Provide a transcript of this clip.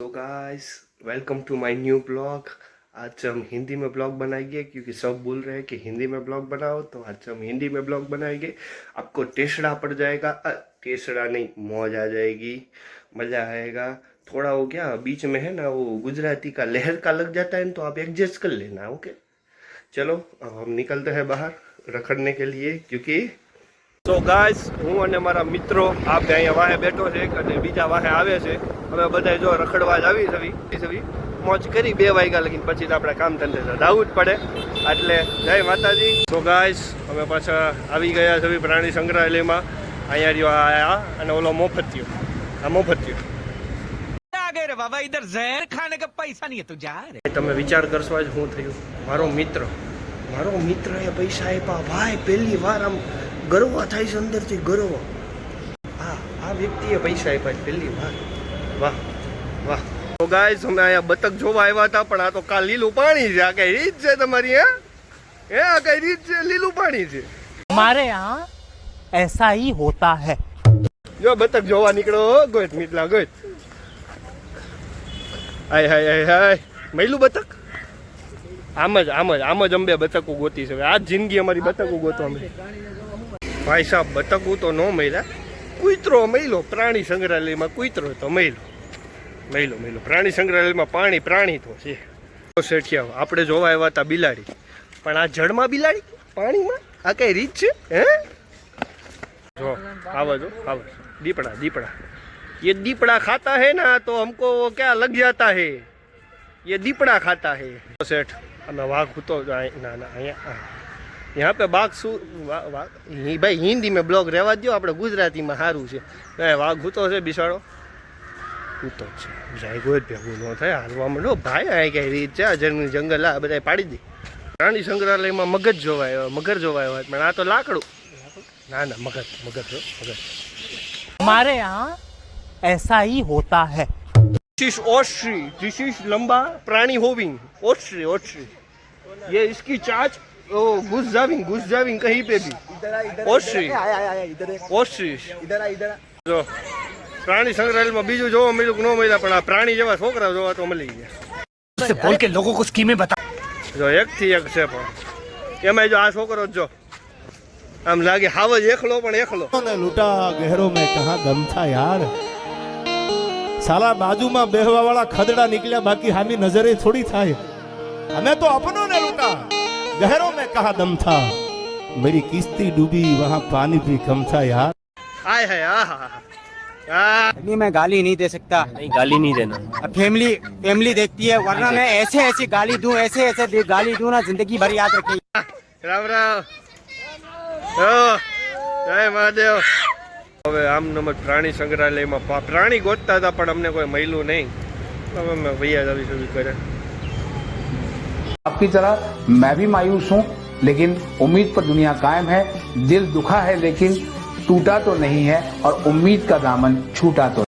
So guys welcome to my new blog. आज हम हिंदी में ब्लॉग बनाएंगे क्योंकि सब बोल रहे हैं कि हिंदी में ब्लॉग बनाओ, तो आज हम हिंदी में ब्लॉग बनाएंगे। आपको टेसड़ा पड़ जाएगा, टेसड़ा नहीं मौज आ जाएगी, मज़ा आएगा। थोड़ा हो गया बीच में है ना वो गुजराती का लहर का लग जाता है, तो आप एडजस्ट कर लेना। ओके चलो अब हम निकलते हैं बाहर रखड़ने के लिए, क्योंकि तो गाइस હું અને મારા મિત્રો આપણે અહીંયા વાહે બેઠો છે અને બીજા વાહે આવે છે। અમે બધા જો રખડવા જ આવી મોજ કરી 2 વાગ્યા લગીને, પછી તો આપણે કામ ધંધે જવું જ પડે, એટલે જય માતાજી। તો ગાइस અમે પાછા આવી ગયા છે પ્રાણી સંગ્રહાલયમાં। અહીંયા રહ્યો આયા અને ઓલો મોફતિયો, આ મોફતિયો आ गए रे बाबा, इधर जहर खाने का पैसा नहीं है तू जा रे। તમે વિચાર કરશો આજ શું થયું। મારો મિત્ર એ પૈસા આપ્યા ભાઈ, પહેલી વાર આમ ગર્વ થાય છે અંદરથી, ગર્વ। આ વ્યક્તિએ પૈસા આપ્યા પહેલી વાર, વાહ વાહ। તો ગાઈસ અમે અહીંયા બતક જોવા આવ્યા હતા, પણ આ તો કા લીલું પાણી છે। આ કઈ રીત છે તમારી? હે આ કઈ રીત છે? લીલું પાણી છે। हमारे यहाँ ऐसा ही होता है। જો બતક જોવા નીકળો, ગોત મીટલા ગોત। હાય હાય હાય હાય, મૈલું બતક। આમ જ અંબે બતકું ગોતી છે। આ જિંદગી અમારી બતકું ગોતવા મળે ભાઈ સાહેબ। બતકું તો ન મળ્યા, કૂતરો મળ્યો પ્રાણી સંગ્રહાલયમાં। કૂતરો તો મળ્યો પ્રાણી સંગ્રહાલયમાં પ્રાણી તો છે। શેઠિયા આપણે જોવા આવ્યા હતા બિલાડી, પણ આ જળમાં બિલાડી પાણીમાં, આ કઈ રીત છે? હે જો આવા દીપડા ये दीपड़ा खाता है ना तो हमको वो क्या लग जाता है, ये दीपड़ा खाता है। सेठ हमें वाघ तो ना यहाँ पे बाघ भाई हिंदी में ब्लॉग रहवा दो, આપણે ગુજરાતીમાં સારું છે। વાઘ હૂતો છે બિસાડો, હૂતો છે જાય કોઈ ભેગું ન થાય, હાલવા માંડો ભાઈ। આ કઈ રીત છે? આ જંગલ આ બધા પાડી દે। પ્રાણી સંગ્રહાલયમાં મગર જોવા આવ્યા, પણ આ તો લાકડું। ના મગર। हमारे यहाँ ऐसा ही होता है। दिस इज लंबा प्राणी होविंग ओस्ट्री। ये इसकी चाच घुस जाविंग कहीं पे भी। ओस्ट्री जो प्राणी संग्रहालय में बीजू જોવા મળ્યું કે ન મળ્યા, પણ આ પ્રાણી જેવા છોકરા જોવા તો મળી ગયા। बोल के लोगों को स्कीमें बता। જો એક થી એક છે, પણ એમાં જો આ છોકરો જો આમ લાગે હાવ જ એકલો, પણ એકલો। लूटा गहरों में कहाँ दम था यार, साला बाजू में बेहवा वाला खदड़ा निकला, बाकी हामी नजरे थोड़ी था। हमें तो अपनों ने लूटा, गहरों में कहाँ दम था, मेरी किस्ती डूबी वहाँ पानी भी कम था यार। आय है नहीं, मैं गाली नहीं दे सकता। नहीं गाली नहीं देना, अब फैमिली देखती है, वरना मैं ऐसे गाली दूं, ऐसे गाली दूं ना, जिंदगी भर याद रखेगी। राम जय महादेव। હવે આમ નમત પ્રાણી સંગ્રહાલયમાં પ્રાણી ગોતતા હતા, પણ અમને કોઈ મળ્યું નહીં। હવે અમે ભૈયા આવી કરે। आपकी तरह मैं भी मायूस हूँ, लेकिन उम्मीद पर दुनिया कायम है। दिल दुखा है लेकिन टूटा तो नहीं है, और उम्मीद का दामन छूटा तो